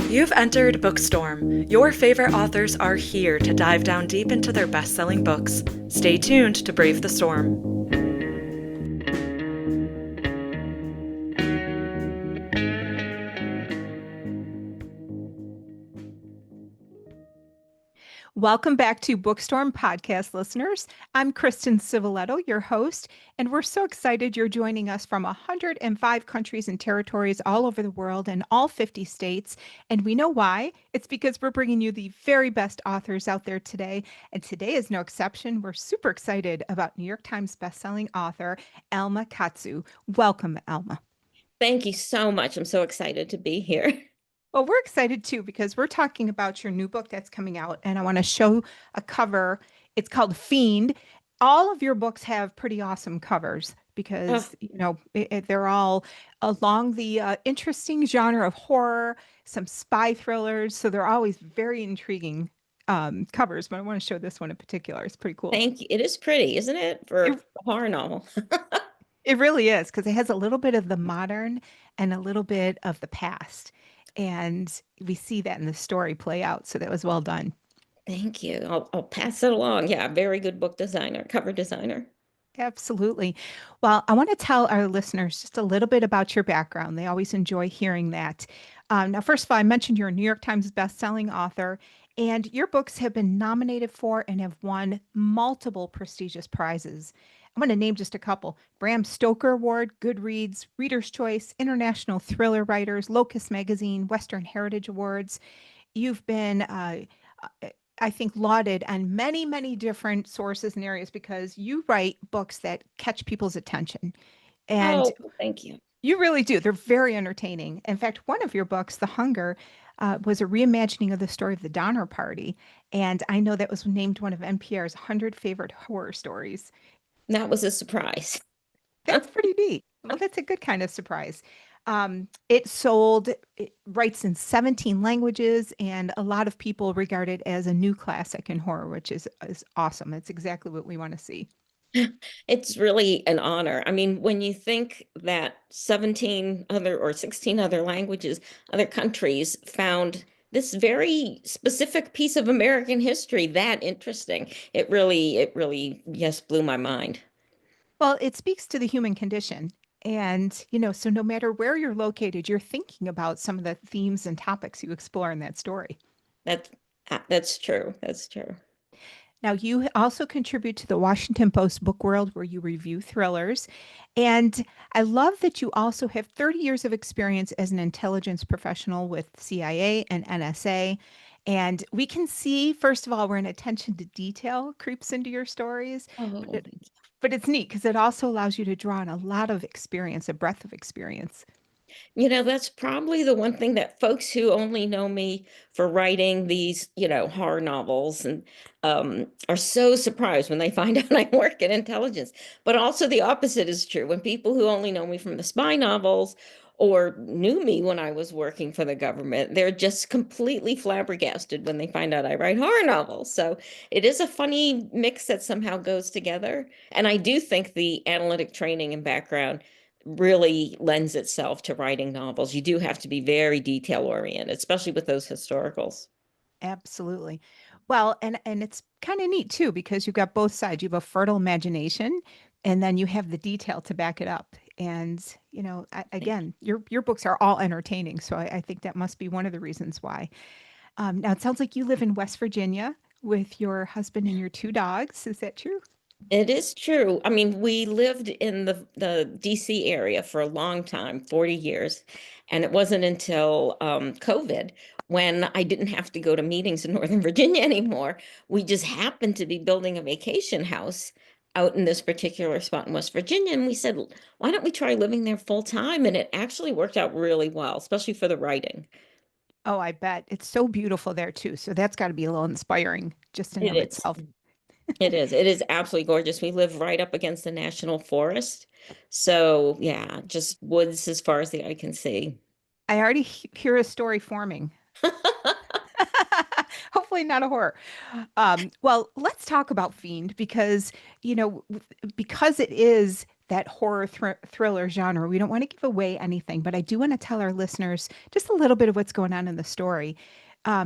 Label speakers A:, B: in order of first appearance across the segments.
A: You've entered Bookstorm. Your favorite authors are here to dive down deep into their best-selling books. Stay tuned to brave the storm.
B: Welcome back to Bookstorm Podcast, listeners. I'm Kristen Civiletto, your host, and we're so excited you're joining us from 105 countries and territories all over the world and all 50 states. And we know why. It's because we're bringing you the very best authors out there today. And today is no exception. We're super excited about New York Times bestselling author Alma Katsu. Welcome, Alma.
C: Thank you so much. I'm so excited to be here.
B: Well, we're excited too because we're talking about your new book that's coming out, and I want to show a cover. It's called Fiend. All of your books have pretty awesome covers
C: Oh,
B: because, they're all along the interesting genre of horror, some spy thrillers. So they're always very intriguing covers. But I want to show this one in particular. It's pretty cool.
C: thank you. It is pretty, isn't it, for
B: It,
C: a horror novel?
B: it really is because it has a little bit of the modern and a little bit of the past. And we see that in the story play out. So that was well done.
C: Thank you. I'll pass it along. Yeah, very good book designer, cover designer.
B: Absolutely. Well, I want to tell our listeners just a little bit about your background. They always enjoy hearing that. Now, first of all, I mentioned you're a New York Times bestselling author, and your books have been nominated for and have won multiple prestigious prizes. I'm going to name just a couple: Bram Stoker Award, Goodreads, Reader's Choice, International Thriller Writers, Locus Magazine, Western Heritage Awards. You've been I think, lauded on many, many different sources and areas because you write books that catch people's attention. And
C: Oh, thank you.
B: you really do. They're very entertaining. In fact, one of your books, The Hunger, was a reimagining of the story of the Donner Party. And I know that was named one of NPR's 100 favorite horror stories.
C: That was a surprise.
B: That's pretty neat. Well, that's a good kind of surprise. It writes in 17 languages, and a lot of people regard it as a new classic in horror, which is awesome. It's exactly what we want to see.
C: It's really an honor. I mean, when you think that 17 other or 16 other languages, other countries found this very specific piece of American history that interesting, it really, yes, blew my mind.
B: Well, it speaks to the human condition. And, so no matter where you're located, you're thinking about some of the themes and topics you explore in that story.
C: That that's true. That's true.
B: Now, you also contribute to the Washington Post Book World, where you review thrillers. And I love that you also have 30 years of experience as an intelligence professional with CIA and NSA. And we can see, first of all, where an attention to detail creeps into your stories. But,
C: Oh,
B: it, but it's neat because it also allows you to draw on a lot of experience, a breadth of experience.
C: that's probably the one thing that folks who only know me for writing these, horror novels and are so surprised when they find out I work in intelligence. But also the opposite is true. When people who only know me from the spy novels or knew me when I was working for the government, they're just completely flabbergasted when they find out I write horror novels. So it is a funny mix that somehow goes together. And I do think the analytic training and background really lends itself to writing novels. You do have to be very detail oriented, especially with those historicals.
B: Absolutely. Well, and it's kind of neat too because you've got both sides. You have a fertile imagination, and then you have the detail to back it up. And again, your books are all entertaining, so I think that must be one of the reasons why. Now it sounds like you live in West Virginia with your husband and your two dogs. Is that true?
C: It is true. I mean, we lived in the DC area for a long time, 40 years. And it wasn't until COVID when I didn't have to go to meetings in Northern Virginia anymore. We just happened to be building a vacation house out in this particular spot in West Virginia. And we said, why don't we try living there full time? And it actually worked out really well, especially for the writing.
B: Oh, I bet it's so beautiful there too. So that's got to be a little inspiring just in and
C: It
B: of
C: is.
B: itself.
C: It is. It is absolutely gorgeous. We live right up against the national forest. So, yeah, just woods as far as the eye can see.
B: I already hear a story forming. Hopefully not a horror. Well, let's talk about Fiend because, because it is that horror thriller genre. We don't want to give away anything, but I do want to tell our listeners just a little bit of what's going on in the story.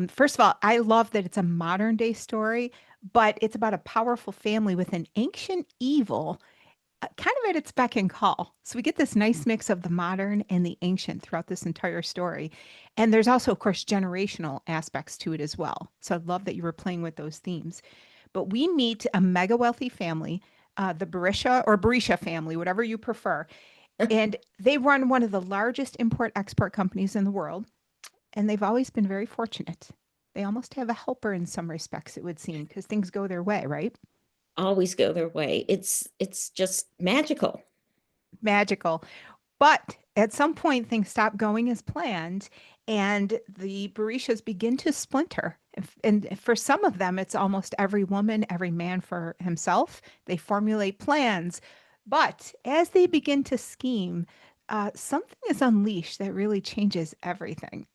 B: First of all, I love that it's a modern day story, but it's about a powerful family with an ancient evil kind of at its beck and call. So we get this nice mix of the modern and the ancient throughout this entire story. And there's also, of course, generational aspects to it as well. So I love that you were playing with those themes. But we meet a mega wealthy family, the Barisha or Barisha family, whatever you prefer. And they run one of the largest import export companies in the world. And they've always been very fortunate. They almost have a helper in some respects, it would seem, because things go their way, right?
C: Always go their way. It's just magical.
B: Magical. But at some point, things stop going as planned, and the Berishas begin to splinter. And for some of them, it's almost every woman, every man for himself. They formulate plans. But as they begin to scheme, something is unleashed that really changes everything.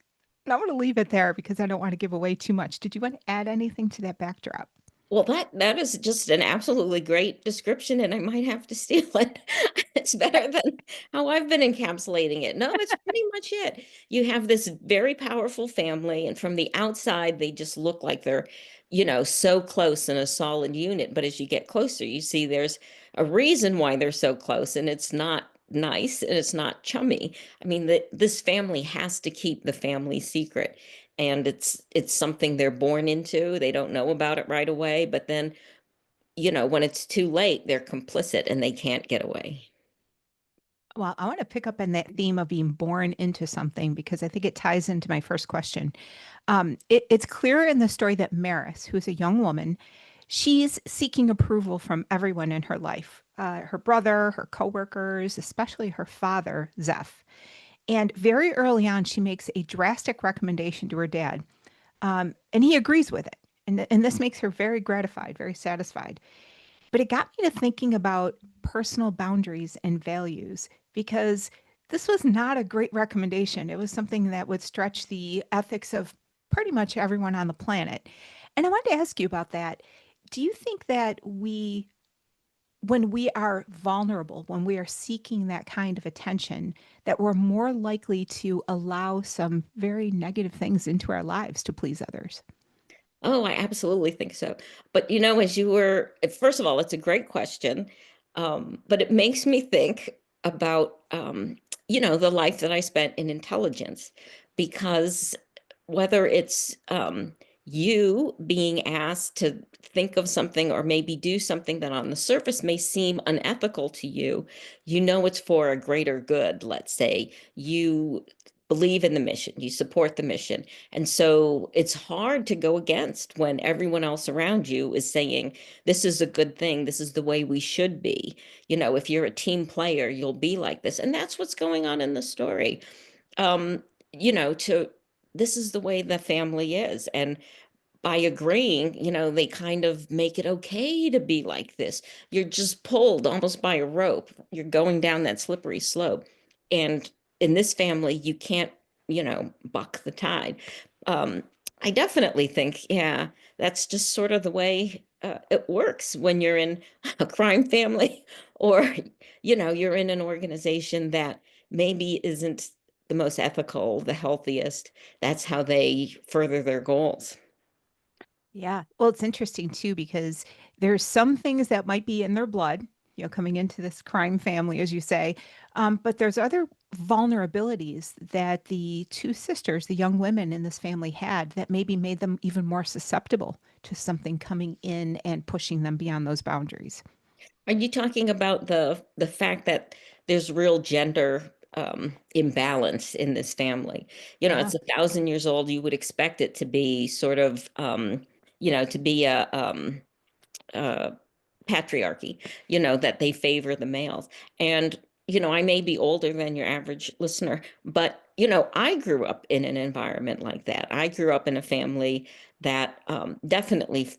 B: And I'm going to leave it there because I don't want to give away too much. Did you want to add anything to that backdrop?
C: Well, that is just an absolutely great description, and I might have to steal it. It's better than how I've been encapsulating it. No, it's pretty much it. You have this very powerful family, and from the outside, they just look like they're, so close in a solid unit. But as you get closer, you see there's a reason why they're so close, and it's not nice and it's not chummy. I mean, this family has to keep the family secret, and it's something they're born into. They don't know about it right away, but then, when it's too late, they're complicit and they can't get away.
B: Well, I want to pick up on that theme of being born into something because I think it ties into my first question. It's clear in the story that Maris, who's a young woman, she's seeking approval from everyone in her life, her brother, her coworkers, especially her father, Zeph. And very early on, she makes a drastic recommendation to her dad, and he agrees with it. And this makes her very gratified, very satisfied. But it got me to thinking about personal boundaries and values because this was not a great recommendation. It was something that would stretch the ethics of pretty much everyone on the planet. And I wanted to ask you about that. Do you think that when we are vulnerable, when we are seeking that kind of attention, that we're more likely to allow some very negative things into our lives to please others?
C: Oh, I absolutely think so. But first of all, it's a great question. But it makes me think about, the life that I spent in intelligence, because whether it's you being asked to think of something or maybe do something that on the surface may seem unethical to you, it's for a greater good. Let's say you believe in the mission, you support the mission. And so it's hard to go against when everyone else around you is saying, this is a good thing. This is the way we should be. If you're a team player, you'll be like this. And that's what's going on in the story. Um, this is the way the family is. And by agreeing, they kind of make it okay to be like this. You're just pulled almost by a rope. You're going down that slippery slope. And in this family, you can't, buck the tide. Um, I definitely think, yeah, that's just sort of the way it works when you're in a crime family or, you're in an organization that maybe isn't the most ethical, the healthiest. That's how they further their goals.
B: Yeah. Well, it's interesting too, because there's some things that might be in their blood, coming into this crime family, as you say. But there's other vulnerabilities that the two sisters, the young women in this family had that maybe made them even more susceptible to something coming in and pushing them beyond those boundaries.
C: Are you talking about the fact that there's real gender imbalance in this family?
B: Yeah.
C: It's 1,000 years old. You would expect it to be sort of, to be a patriarchy, that they favor the males. And, I may be older than your average listener, but, I grew up in an environment like that. I grew up in a family that definitely,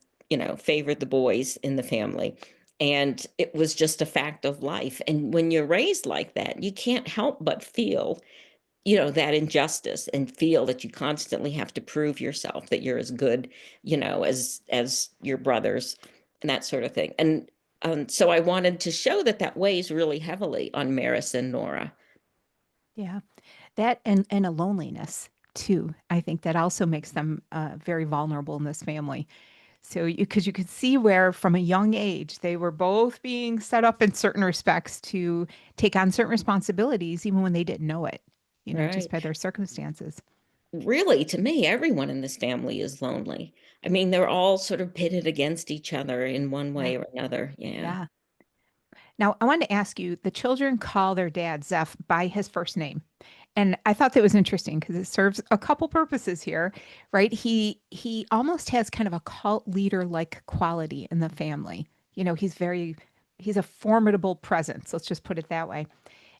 C: favored the boys in the family. And it was just a fact of life. And when you're raised like that, you can't help but feel, that injustice and feel that you constantly have to prove yourself, that you're as good, as your brothers and that sort of thing. And So I wanted to show that that weighs really heavily on Maris and Nora.
B: Yeah. That and a loneliness too. I think that also makes them very vulnerable in this family. So because you could see where from a young age they were both being set up in certain respects to take on certain responsibilities, even when they didn't know it, just
C: Right.
B: by their circumstances.
C: Really, to me, everyone in this family is lonely. I mean, they're all sort of pitted against each other in one
B: Yeah.
C: way or another. Yeah.
B: Yeah. Now, I wanted to ask you, the children call their dad Zeph by his first name. And I thought that was interesting because it serves a couple purposes here, right? He almost has kind of a cult leader like quality in the family. He's a formidable presence, let's just put it that way.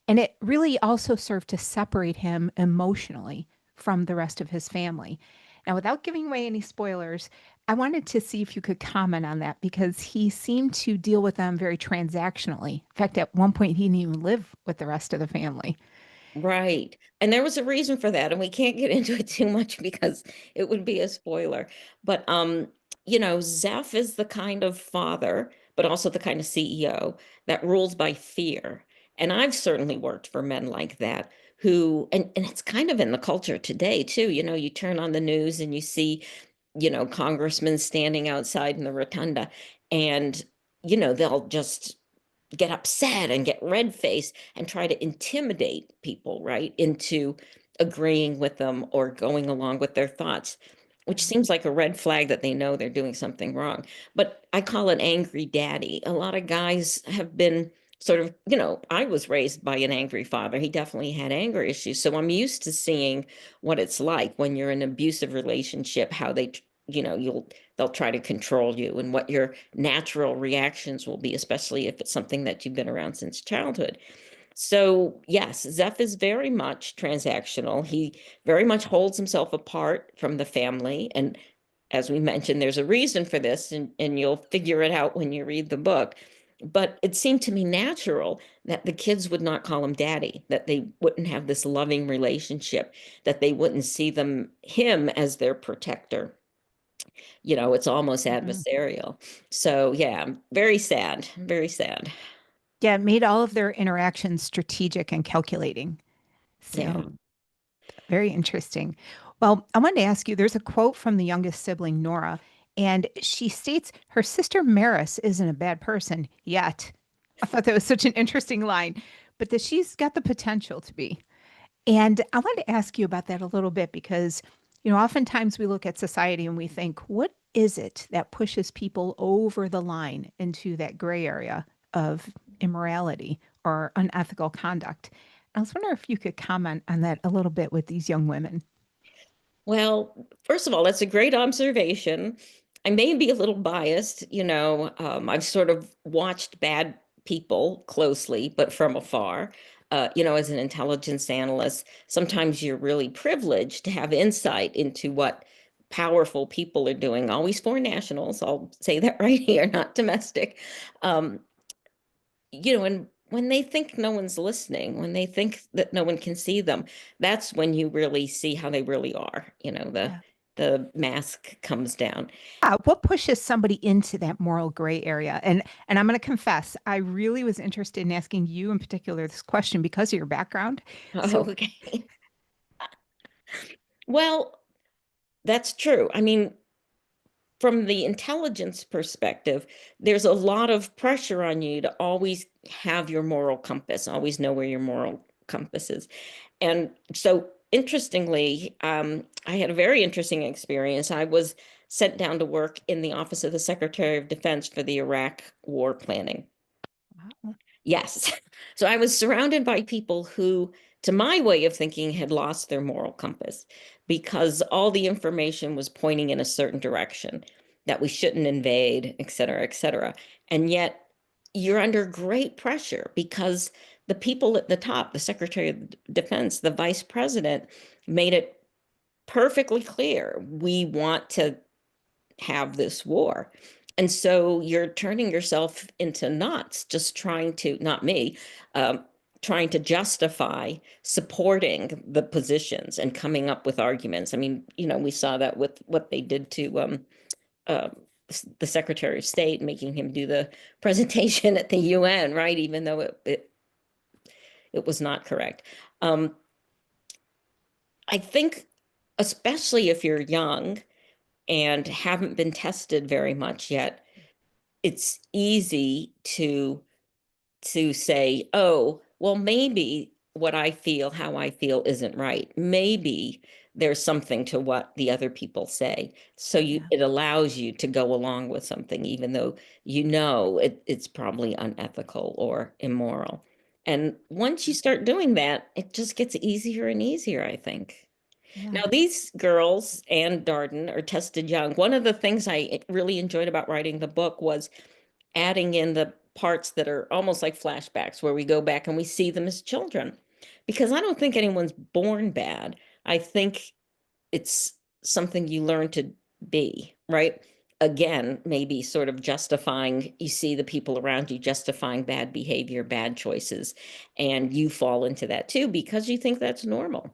B: And it really also served to separate him emotionally from the rest of his family. Now, without giving away any spoilers, I wanted to see if you could comment on that because he seemed to deal with them very transactionally. In fact, at one point, he didn't even live with the rest of the family.
C: Right. And there was a reason for that, and we can't get into it too much because it would be a spoiler. But Zeph is the kind of father, but also the kind of CEO that rules by fear. And I've certainly worked for men like that who, and it's kind of in the culture today too. You turn on the news and you see, congressmen standing outside in the rotunda, and they'll just get upset and get red-faced and try to intimidate people, right, into agreeing with them or going along with their thoughts, which
B: Right.
C: seems like a red flag that they know they're doing something wrong. But I call it angry daddy. A lot of guys have been sort of, I was raised by an angry father. He definitely had anger issues. So I'm used to seeing what it's like when you're in an abusive relationship, how they, they'll try to control you and what your natural reactions will be, especially if it's something that you've been around since childhood. So, yes, Zeph is very much transactional. He very much holds himself apart from the family. And as we mentioned, there's a reason for this, and you'll figure it out when you read the book. But it seemed to me natural that the kids would not call him daddy, that they wouldn't have this loving relationship, that they wouldn't see him as their protector. It's almost
B: Mhm.
C: adversarial. So, yeah, very sad, very sad.
B: Yeah, it made all of their interactions strategic and calculating.
C: Yeah.
B: So very interesting. Well, I wanted to ask you, there's a quote from the youngest sibling, Nora, and she states her sister Maris isn't a bad person yet. I thought that was such an interesting line, but that she's got the potential to be. And I wanted to ask you about that a little bit because, oftentimes we look at society and we think, what is it that pushes people over the line into that gray area of immorality or unethical conduct? I was wondering if you could comment on that a little bit with these young women.
C: Well, first of all, that's a great observation. I may be a little biased, I've sort of watched bad people closely, but from afar. As an intelligence analyst, sometimes you're really privileged to have insight into what powerful people are doing, always foreign nationals. I'll say that right here, not domestic. Um, and when they think no one's listening, when they think that no one can see them, that's when you really see how they really are.
B: Yeah.
C: The mask comes down.
B: What pushes somebody into that moral gray area? And I'm going to confess, I really was interested in asking you in particular this question because of your background.
C: Oh,
B: So,
C: okay. Well, that's true. I mean, from the intelligence perspective, there's a lot of pressure on you to always have your moral compass, always know where your moral compass is. And so, interestingly, I had a very interesting experience. I was sent down to work in the Office of the Secretary of Defense for the Iraq war planning.
B: wow.
C: Yes. So I was surrounded by people who, to my way of thinking, had lost their moral compass because all the information was pointing in a certain direction that we shouldn't invade, et cetera, et cetera. And yet you're under great pressure because the people at the top, the Secretary of Defense, the Vice President, made it perfectly clear we want to have this war. And so you're turning yourself into knots, just trying to, not me, trying to justify supporting the positions and coming up with arguments. I mean, we saw that with what they did to the Secretary of State, making him do the presentation at the UN, right? Even though it was not correct. I think, especially if you're young and haven't been tested very much yet, it's easy to say, oh, well, maybe what I feel, how I feel isn't right. Maybe there's something to what the other people say. So it allows you to go along with something, even though you know it's probably unethical or immoral. And once you start doing that, it just gets easier and easier, I think.
B: Yeah.
C: Now, these girls and Darden are tested young. One of the things I really enjoyed about writing the book was adding in the parts that are almost like flashbacks, where we go back and we see them as children. Because I don't think anyone's born bad. I think it's something you learn to be, right? Again, maybe sort of justifying, you see the people around you justifying bad behavior, bad choices, and you fall into that too because you think that's normal.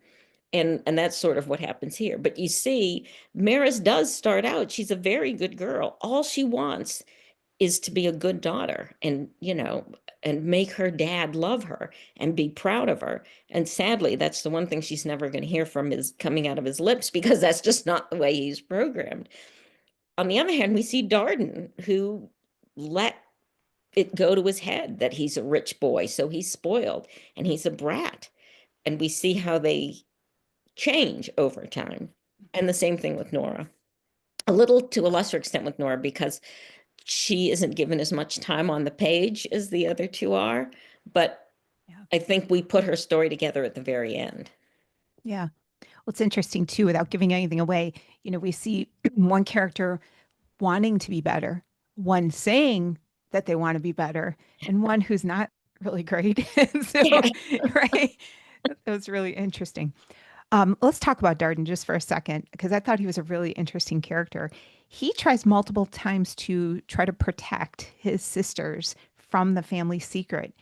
C: And that's sort of what happens here. But you see, Maris does start out, she's a very good girl. All she wants is to be a good daughter and, and make her dad love her and be proud of her. And sadly, that's the one thing she's never going to hear from is coming out of his lips, because that's just not the way he's programmed. On the other hand, we see Darden, who let it go to his head that he's a rich boy, so he's spoiled and he's a brat. And we see how they change over time. And the same thing with Nora. A little to a lesser extent with Nora, because she isn't given as much time on the page as the other two are, but I think we put her story together at the very end.
B: Yeah. Well, it's interesting too, without giving anything away, we see one character wanting to be better, one saying that they want to be better, and one who's not really great. So, right. It was really interesting. Let's talk about Darden just for a second, because I thought he was a really interesting character. He tries multiple times to try to protect his sisters from the family secret.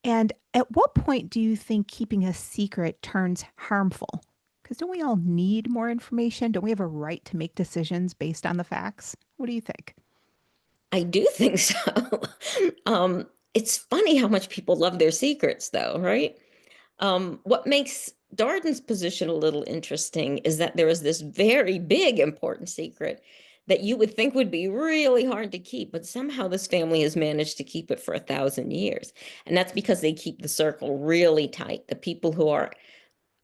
B: And at what point do you think keeping a secret turns harmful? Because don't we all need more information? Don't we have a right to make decisions based on the facts? What do you think?
C: I do think so. It's funny how much people love their secrets, though, right? What makes Darden's position a little interesting is that there is this very big, important secret that you would think would be really hard to keep, but somehow this family has managed to keep it for 1,000 years. And that's because they keep the circle really tight. The people who are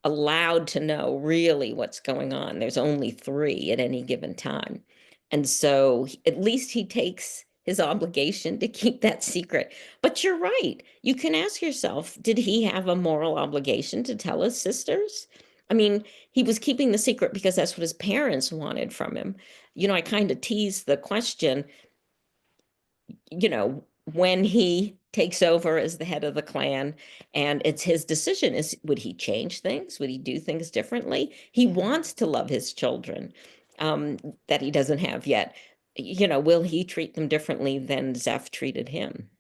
C: allowed to know really what's going on, there's only 3 at any given time. And so at least he takes his obligation to keep that secret. But you're right. You can ask yourself, did he have a moral obligation to tell his sisters? I mean, he was keeping the secret because that's what his parents wanted from him. I kind of teased the question, when he takes over as the head of the clan and it's his decision, would he change things? Would he do things differently? He wants to love his children that he doesn't have yet. Will he treat them differently than Zeph treated him?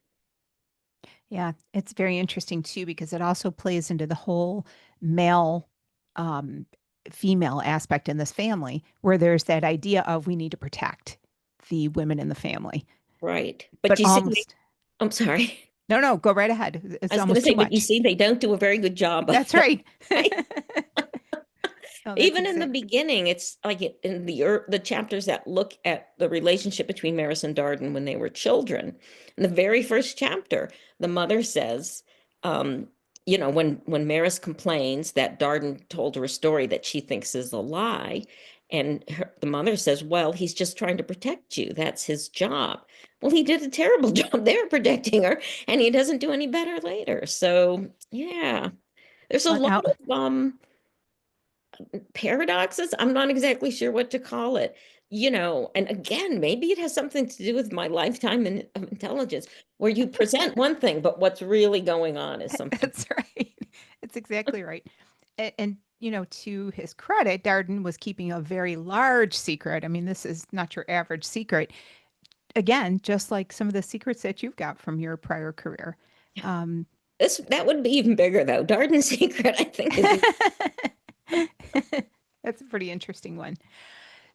B: Yeah, it's very interesting too, because it also plays into the whole male female aspect in this family, where there's that idea of we need to protect the women in the family.
C: Right.
B: But
C: you
B: almost,
C: see, I'm sorry.
B: no, go right ahead. It's
C: I was going to
B: almost
C: say,
B: too
C: but you
B: much.
C: see, they don't do a very good job of
B: That's
C: that.
B: right. Oh, that's
C: Even in the beginning, it's like in the chapters that look at the relationship between Maris and Darden when they were children. In the very first chapter, the mother says, when Maris complains that Darden told her a story that she thinks is a lie, and the mother says, well, he's just trying to protect you. That's his job. Well, he did a terrible job there protecting her, and he doesn't do any better later. So, yeah, there's a lot of paradoxes. I'm not exactly sure what to call it, and again, maybe it has something to do with my lifetime of intelligence, where you present one thing, but what's really going on is something.
B: That's right. It's exactly right. And, to his credit, Darden was keeping a very large secret. I mean, this is not your average secret. Again, just like some of the secrets that you've got from your prior career.
C: That would be even bigger, though. Darden's secret, I think, is
B: That's a pretty interesting one.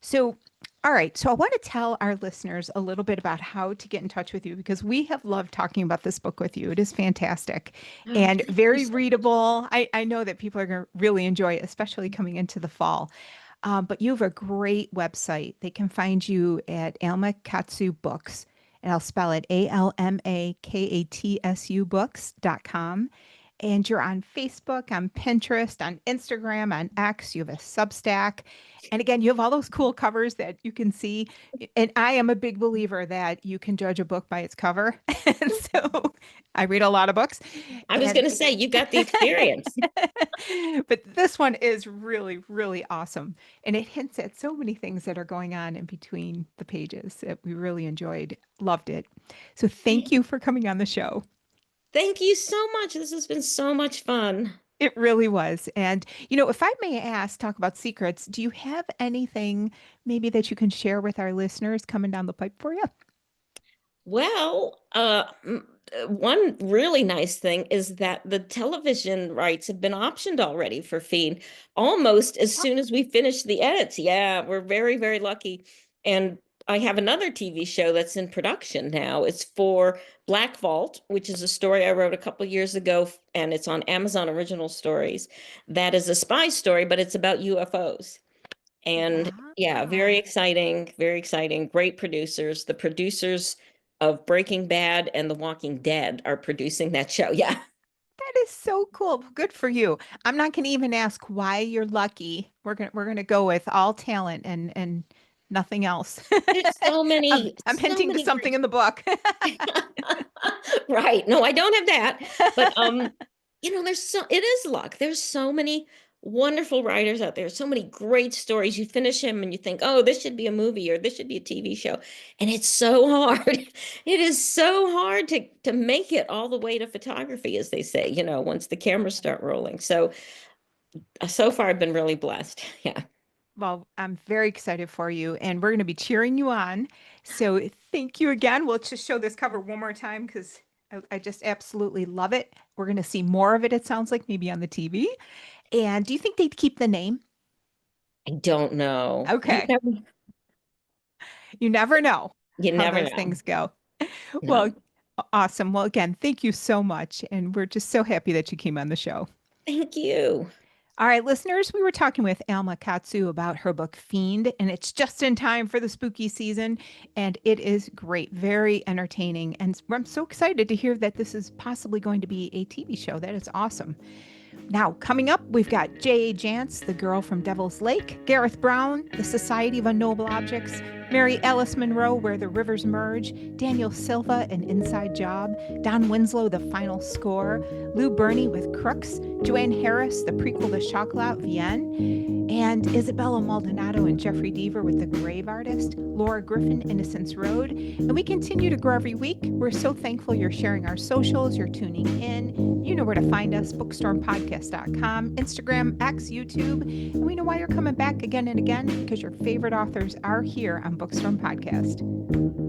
B: So All right. So I want to tell our listeners a little bit about how to get in touch with you because we have loved talking about this book with you. It is fantastic
C: Oh,
B: and
C: thank you
B: very
C: so
B: readable. I know that people are going to really enjoy it, especially coming into the fall. But you have a great website. They can find you at Alma Katsu Books, and I'll spell it ALMAKATSU books.com. And you're on Facebook, on Pinterest, on Instagram, on X. You have a Substack. And again, you have all those cool covers that you can see. And I am a big believer that you can judge a book by its cover. And so I read a lot of books.
C: I was
B: And
C: going to say, you got the experience.
B: but this one is really, really awesome. And it hints at so many things that are going on in between the pages that we really enjoyed, loved it. So thank you for coming on the show.
C: Thank you so much. This has been so much fun.
B: It really was. And, if I may ask, talk about secrets, do you have anything maybe that you can share with our listeners coming down the pipe for you?
C: Well, one really nice thing is that the television rights have been optioned already for Fiend almost as soon as we finish the edits. Yeah, we're very, very lucky. And I have another TV show that's in production now. It's for Black Vault, which is a story I wrote a couple years ago, and it's on Amazon Original Stories. That is a spy story, but it's about UFOs. And yeah, very
B: Wow.
C: exciting, very exciting. Great producers. The producers of Breaking Bad and The Walking Dead are producing that show. Yeah.
B: That is so cool. Good for you. I'm not going to even ask why you're lucky. We're going to go with all talent and nothing else.
C: There's
B: I'm
C: so
B: hinting to
C: many
B: something in the book.
C: right. No, I don't have that. But it is luck. There's so many wonderful writers out there, so many great stories. You finish him and you think, oh, this should be a movie or this should be a TV show. And it's so hard. It is so hard to make it all the way to photography, as they say, once the cameras start rolling. So far I've been really blessed. Yeah.
B: Well, I'm very excited for you, and we're going to be cheering you on. So thank you again. We'll just show this cover one more time because I just absolutely love it. We're going to see more of it, it sounds like, maybe on the TV. And do you think they'd keep the name?
C: I don't know.
B: Okay. You never know
C: You
B: how
C: never
B: those
C: know.
B: things go.
C: No.
B: Well, awesome. Well, again, thank you so much. And we're just so happy that you came on the show.
C: Thank you.
B: All right, listeners, we were talking with Alma Katsu about her book Fiend, and it's just in time for the spooky season. And it is great, very entertaining. And I'm so excited to hear that this is possibly going to be a TV show. That is awesome. Now, coming up, we've got J.A. Jance, the girl from Devil's Lake, Gareth Brown, The Society of Unknowable Objects, Mary Alice Monroe, Where the Rivers Merge, Daniel Silva, An Inside Job, Don Winslow, The Final Score, Lou Burney with Crooks, Joanne Harris, the prequel to Chocolat Vienne, and Isabella Maldonado and Jeffrey Deaver with The Grave Artist, Laura Griffin, Innocence Road. And we continue to grow every week. We're so thankful you're sharing our socials, you're tuning in. You know where to find us, BOOKSTORMPodcast.com, Instagram, X, YouTube. And we know why you're coming back again and again, because your favorite authors are here on Bookstorm Podcast.